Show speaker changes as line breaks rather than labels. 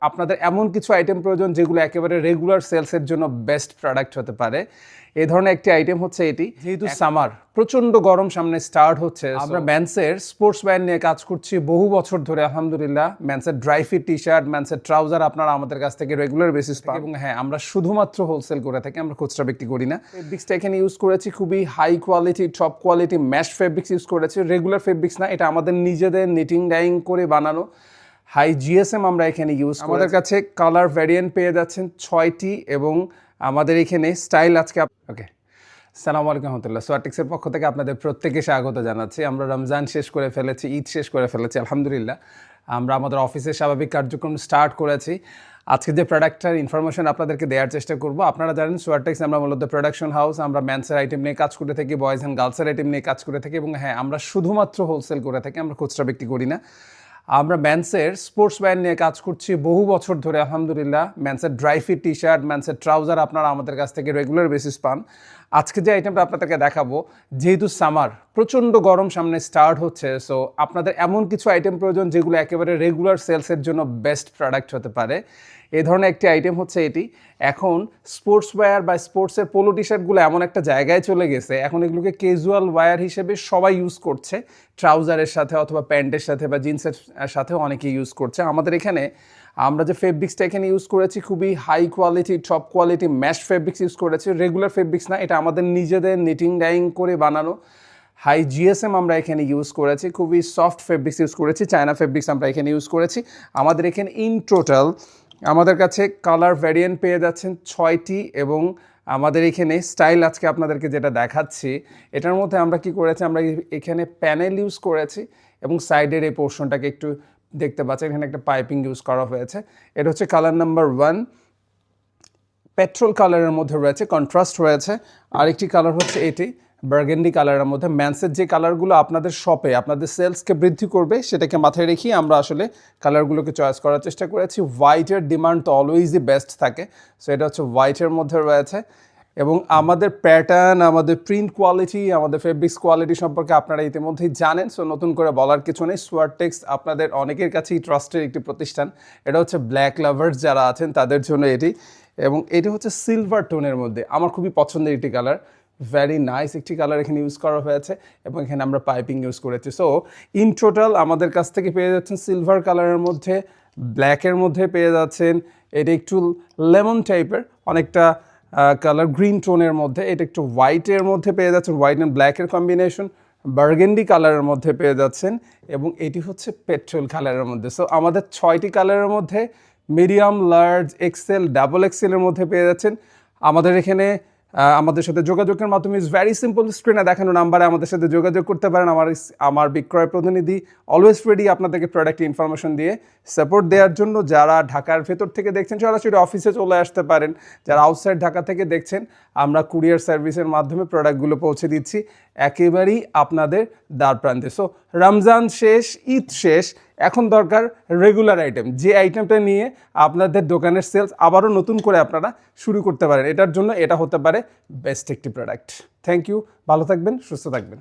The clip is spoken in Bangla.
আপনাদের এমন কিছু আইটেম প্রয়োজন যেগুলো একেবারে রেগুলার সেলসের জন্য বেস্ট প্রোডাক্ট হতে পারে। এই ধরনের একটি আইটেম হচ্ছে এটি। যেহেতু সামার প্রচণ্ড গরম সামনে স্টার্ট হচ্ছে, আমরা ম্যান্সের স্পোর্টস ওয়্যার নিয়ে কাজ করছি বহু বছর ধরে আলহামদুলিল্লাহ। ম্যান্সের ড্রাই ফিট টি শার্ট, ম্যান্সের ট্রাউজার আপনারা আমাদের কাছ থেকে রেগুলার বেসিস পান। এবং হ্যাঁ, আমরা শুধুমাত্র হোলসেল করে থাকি, আমরা খুচরা বিক্রি করি না। ফেব্রিক্সটা এখানে ইউজ করেছি খুবই high quality, top quality mesh fabrics use করেছি। রেগুলার ফেব্রিক্স না, এটা আমাদের নিজেদের নিটিং ডাইং করে বানানো হাই জিএসএম আমরা এখানে ইউজ। আমাদের কাছে কালার ভ্যারিয়েন্ট পেয়ে যাচ্ছেন 6টি এবং আমাদের এখানে স্টাইল আজকে ওকে। আসসালামু আলাইকুম রহমতুল্লাহ। সোয়ারটেক্সের পক্ষ থেকে আপনাদের প্রত্যেকে স্বাগত জানাচ্ছি। আমরা রমজান শেষ করে ফেলেছি, ঈদ শেষ করে ফেলেছি আলহামদুলিল্লাহ। আমরা আমাদের অফিসের স্বাভাবিক কার্যক্রম স্টার্ট করেছি। আজকে যে প্রোডাক্টটার ইনফরমেশন আপনাদেরকে দেওয়ার চেষ্টা করব। আপনারা জানেন সোয়ারটেক্স আমরা মূলত প্রোডাকশন হাউস, আমরা ম্যান্সের আইটেম নিয়ে কাজ করে থাকি, বয়েজ অ্যান্ড গার্লসের আইটেম নিয়ে কাজ করে থাকি এবং হ্যাঁ, আমরা শুধুমাত্র হোলসেল করে থাকি, আমরা খুচরা বিক্রি করি না। আমরা ম্যান্সের স্পোর্টস ওয়্যার নিয়ে কাজ করছি বহু বছর ধরে আলহামদুলিল্লাহ। ম্যান্সের ড্রাই ফিট টি শার্ট, ম্যান্সের ট্রাউজার আপনারা আমাদের কাছ থেকে রেগুলার বেসিস পান। আজকে যে আইটেমটা আপনাদেরকে দেখাবো, যেহেতু সামার প্রচণ্ড গরম সামনে স্টার্ট হচ্ছে, সো আপনাদের এমন কিছু আইটেম প্রয়োজন যেগুলো একেবারে রেগুলার সেলসের জন্য বেস্ট প্রোডাক্ট হতে পারে। এই ধরনের একটি আইটেম হচ্ছে এটি। এখন স্পোর্টস ওয়্যার বা স্পোর্টসের পোলো টি শার্টগুলো এমন একটা জায়গায় চলে গেছে, এখন এগুলোকে ক্যাজুয়াল ওয়্যার হিসেবে সবাই ইউজ করছে। ট্রাউজারের সাথে অথবা প্যান্টের সাথে বা জিন্সের সাথেও অনেকে ইউজ করছে। আমাদের এখানে আমরা যে ফেব্রিক্সটা এখানে ইউজ করেছি খুবই high quality, top quality mesh fabrics use করেছি। রেগুলার ফেব্রিক্স না, এটা আমাদের নিজেদের নিটিং ডাইং করে বানানো হাই জিএসএম আমরা এখানে ইউজ করেছি। খুবই সফট ফেব্রিক্স ইউজ করেছি, চায়না ফেব্রিক্স আমরা এখানে ইউজ করেছি। আমাদের এখানে ইন টোটাল আমাদের কাছে কালার ভ্যারিয়েন্ট পেয়ে যাচ্ছেন 6টি এবং আমাদের এখানে স্টাইল আজকে আপনাদেরকে যেটা দেখাচ্ছি, এটার মধ্যে আমরা কি করেছি, আমরা এখানে প্যানেল ইউজ করেছি এবং সাইডের এই পোর্শনটাকে একটু দেখতে পাচ্ছেন, এখানে একটা পাইপিং ইউজ করা হয়েছে। এটা হচ্ছে কালার নাম্বার 1, পেট্রোল কালারের মধ্যে রয়েছে, কন্ট্রাস্ট রয়েছে। আরেকটি কালার হচ্ছে এটি বার্গেন্ডি কালারের মধ্যে। ম্যান্সের যে কালারগুলো আপনাদের শপে আপনাদের সেলসকে বৃদ্ধি করবে সেটাকে মাথায় রেখেই আমরা আসলে কালারগুলোকে চয়েস করার চেষ্টা করেছি। হোয়াইটের ডিমান্ড তো অলওয়েজই বেস্ট থাকে, সো এটা হচ্ছে হোয়াইটের মধ্যে রয়েছে। এবং আমাদের প্যাটার্ন, আমাদের প্রিন্ট কোয়ালিটি, আমাদের ফেব্রিক্স কোয়ালিটি সম্পর্কে আপনারা ইতিমধ্যেই জানেন, সো নতুন করে বলার কিছু নেই। সোয়ারটেক্স আপনাদের অনেকের কাছেই ট্রাস্টের একটি প্রতিষ্ঠান। এটা হচ্ছে ব্ল্যাক লাভার্স যারা আছেন তাদের জন্য এটি। এবং এটি হচ্ছে সিলভার টোনের মধ্যে আমার খুবই পছন্দের একটি কালার, ভেরি নাইস একটি কালার এখানে ইউজ করা হয়েছে এবং এখানে আমরা পাইপিং ইউজ করেছি। সো ইন টোটাল আমাদের কাছ থেকে পেয়ে যাচ্ছেন সিলভার কালারের মধ্যে, ব্ল্যাকের মধ্যে পেয়ে যাচ্ছেন, এটা একটু লেমন টাইপের অনেকটা কালার, গ্রিন টোনের মধ্যে, এটা একটু হোয়াইটের মধ্যে পেয়ে যাচ্ছেন, হোয়াইট অ্যান্ড ব্ল্যাকের কম্বিনেশন, বার্গেন্ডি কালারের মধ্যে পেয়ে যাচ্ছেন এবং এটি হচ্ছে পেট্রোল কালারের মধ্যে। সো আমাদের 6টি কালারের মধ্যে মিডিয়াম, লার্জ, এক্সেল, ডাবল এক্সেলের মধ্যে পেয়ে যাচ্ছেন। আমাদের এখানে আমাদের সাথে যোগাযোগের মাধ্যমে ইজ ভেরি সিম্পল, স্ক্রিনে দেখানো নাম্বারে আমাদের সাথে যোগাযোগ করতে পারেন। আমার বিক্রয় প্রতিনিধি অলওয়েজ রেডি আপনাদেরকে প্রোডাক্ট ইনফরমেশন দিয়ে সাপোর্ট দেওয়ার জন্য। যারা ঢাকার ভেতর থেকে দেখছেন সরাসরি অফিসে চলে আসতে পারেন, যারা আউটসাইড ঢাকা থেকে দেখছেন আমরা কুরিয়ার সার্ভিসের মাধ্যমে প্রোডাক্টগুলো পৌঁছে দিচ্ছি একেবারেই আপনাদের দ্বার প্রান্তে। সো রমজান শেষ, ঈদ শেষ, এখন দরকার রেগুলার আইটেম, যে আইটেমটা নিয়ে আপনাদের দোকানের সেলস আবারও নতুন করে আপনারা শুরু করতে পারেন। এটার জন্য এটা হতে পারে বেস্ট একটি প্রোডাক্ট। থ্যাংক ইউ, ভালো থাকবেন, সুস্থ থাকবেন।